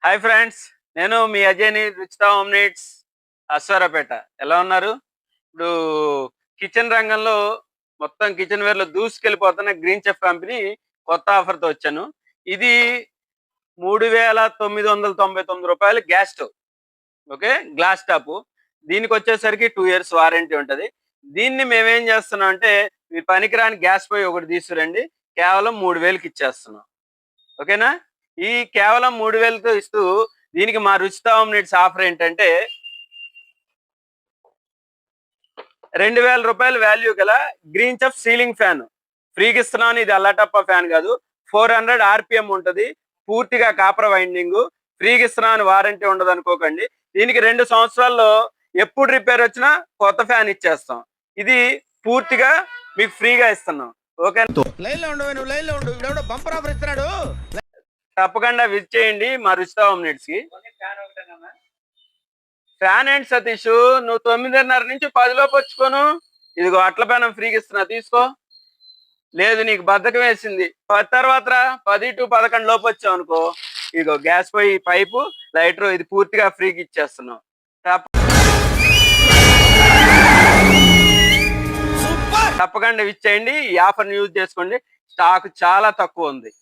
Hi friends, నేను మీ అజయ్ని Ruchita home needs Aswaraopeta. ఎలా ఉన్నారు? ఇప్పుడు కిచెన్ రంగంలో మొత్తం కిచెన్ వేర్లో దూసుకెళ్ళిపోతున్న గ్రీన్ చెఫ్ కంపెనీ కొత్త ఆఫర్తో వచ్చాను. ఇది రూ. 3999 gas stove. Okay, glass top. దీనికి వచ్చేసరికి 2 years వారంటీ ఉంటుంది. దీన్ని మేమేం చేస్తున్నాం అంటే, మీ పనికిరాని గ్యాస్ పొయ్యి ఒకటి తీసుకురండి, కేవలం 3000కి ఇచ్చేస్తున్నాం. ఓకేనా? ఈ కేవలం 3000తో ఇస్తూ దీనికి మా రుచితా హోమ్ నీడ్స్ ఆఫర్ ఏంటంటే, రూ. 2000 వాల్యూ గల గ్రీన్ చెఫ్ సీలింగ్ ఫ్యాన్ ఫ్రీగా ఇస్తున్నాను. ఇది అల్లాటప్ప ఫ్యాన్ కాదు, 400 RPM ఉంటుంది, పూర్తిగా కాపర్ వైండింగ్. ఫ్రీగా ఇస్తున్నాను, వారంటీ ఉండదు అనుకోకండి. దీనికి 2 సంవత్సరాల్లో ఎప్పుడు రిపేర్ వచ్చినా కొత్త ఫ్యాన్ ఇచ్చేస్తాం. ఇది పూర్తిగా మీకు ఫ్రీగా ఇస్తున్నాం. ఓకే, తప్పకుండా విజిట్ చేయండి మా రుచితా హోమ్ నీడ్స్ కి. ఫ్యాన్ ఏంటి సతీష్, నువ్వు 9:30 నుంచి 10 లోపు వచ్చుకోను. ఇదిగో అట్ల పేనం ఫ్రీగా ఇస్తున్నా, తీసుకో. లేదు నీకు బద్ధకం వేసింది, 10 తర్వాత 10 to 11 లోపు వచ్చావు అనుకో, ఇదిగో గ్యాస్ పొయ్యి, పైపు, లైటర్, ఇది పూర్తిగా ఫ్రీగా ఇచ్చేస్తున్నాం. తప్పకుండా విజిట్ చేయండి, ఈ ఆఫర్ని యూజ్ చేసుకోండి. స్టాక్ చాలా తక్కువ ఉంది.